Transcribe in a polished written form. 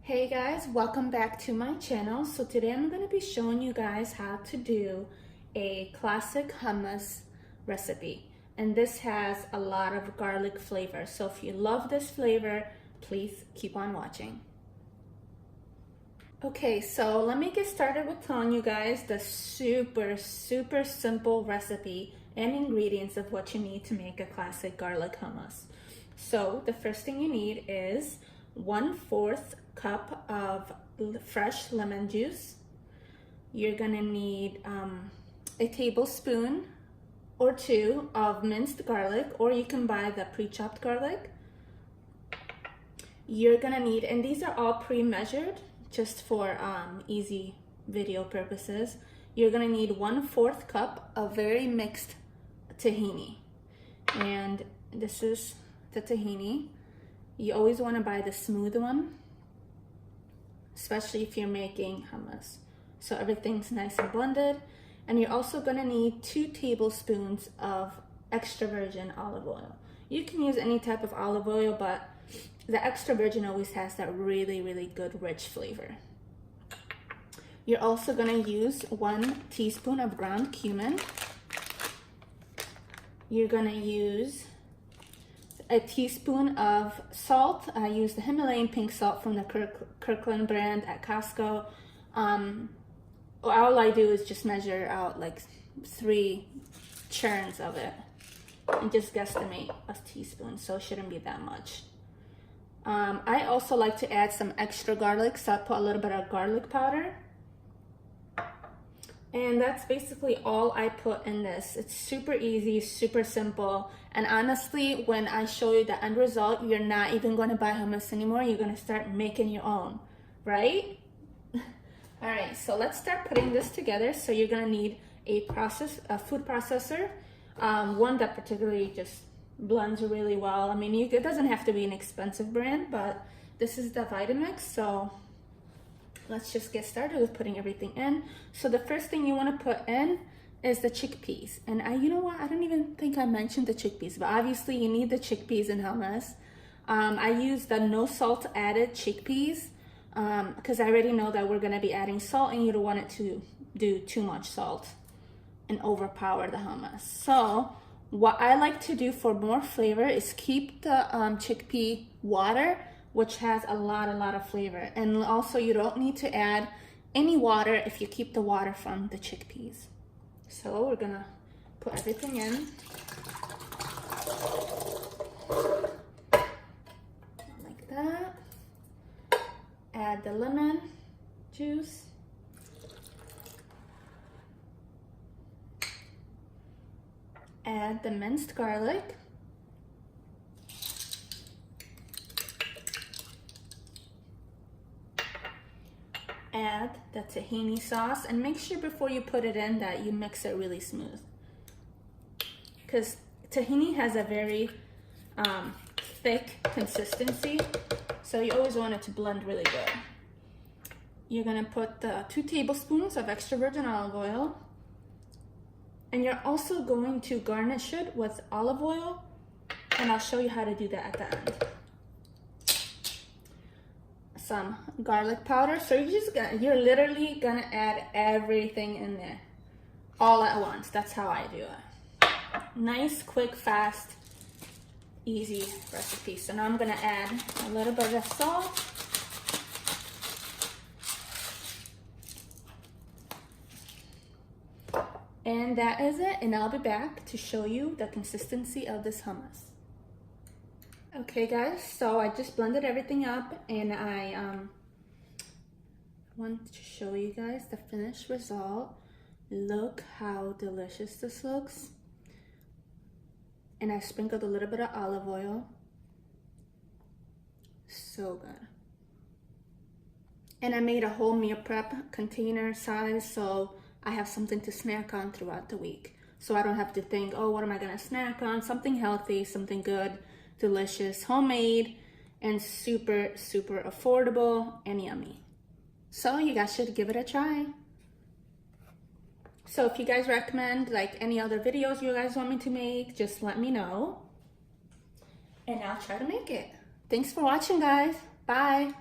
Hey guys, welcome back to my channel. So today I'm going to be showing you guys how to do a classic hummus recipe. And this has a lot of garlic flavor. So if you love this flavor, please keep on watching. Okay, so let me get started with telling you guys the super simple recipe and ingredients of what you need to make a classic garlic hummus. So the first thing you need is 1/4 cup of fresh lemon juice. You're gonna need a tablespoon or two of minced garlic, or you can buy the pre-chopped garlic. You're gonna need, and these are all pre-measured just for easy video purposes. You're gonna need 1/4 cup of very mixed tahini, and this is the tahini. You always want to buy the smooth one, especially if you're making hummus, so everything's nice and blended. And you're also going to need 2 tablespoons of extra virgin olive oil. You can use any type of olive oil, but the extra virgin always has that really good rich flavor. You're also going to use 1 teaspoon of ground cumin. You're going to use a teaspoon of salt. I use the Himalayan pink salt from the Kirkland brand at Costco. All I do is just measure out like 3 churns of it and just guesstimate a teaspoon, so it shouldn't be that much. I also like to add some extra garlic, so I put a little bit of garlic powder. And that's basically all I put in this. It's super easy, super simple. And honestly, when I show you the end result, you're not even going to buy hummus anymore. You're going to start making your own, right? All right, so let's start putting this together. So you're going to need a food processor, one that particularly just blends really well. I mean, it doesn't have to be an expensive brand, but this is the Vitamix, so let's just get started with putting everything in. So the first thing you want to put in is the chickpeas. And you know what? I don't even think I mentioned the chickpeas, but obviously you need the chickpeas in hummus. I use the no salt added chickpeas because I already know that we're going to be adding salt, and you don't want it to do too much salt and overpower the hummus. So what I like to do for more flavor is keep the chickpea water, which has a lot of flavor. And also you don't need to add any water if you keep the water from the chickpeas. So we're gonna put everything in. Like that. Add the lemon juice. Add the minced garlic. Add the tahini sauce, and make sure before you put it in that you mix it really smooth, because tahini has a very thick consistency, so you always want it to blend really good. You're gonna put the 2 tablespoons of extra virgin olive oil, and you're also going to garnish it with olive oil, and I'll show you how to do that at the end. Some garlic powder. So you're literally gonna add everything in there all at once. That's how I do it. Nice, quick, fast, easy recipe. So now I'm gonna add a little bit of salt. And that is it, and I'll be back to show you the consistency of this hummus. Okay guys, so I just blended everything up, and I want to show you guys the finished result. Look how delicious this looks. And I sprinkled a little bit of olive oil. So good. And I made a whole meal prep container size, so I have something to snack on throughout the week. So I don't have to think, oh, what am I gonna snack on? Something healthy, something good, delicious, homemade, and super affordable and yummy. So you guys should give it a try. So if you guys recommend like any other videos you guys want me to make, just let me know and I'll try to make it. Thanks for watching, guys. Bye.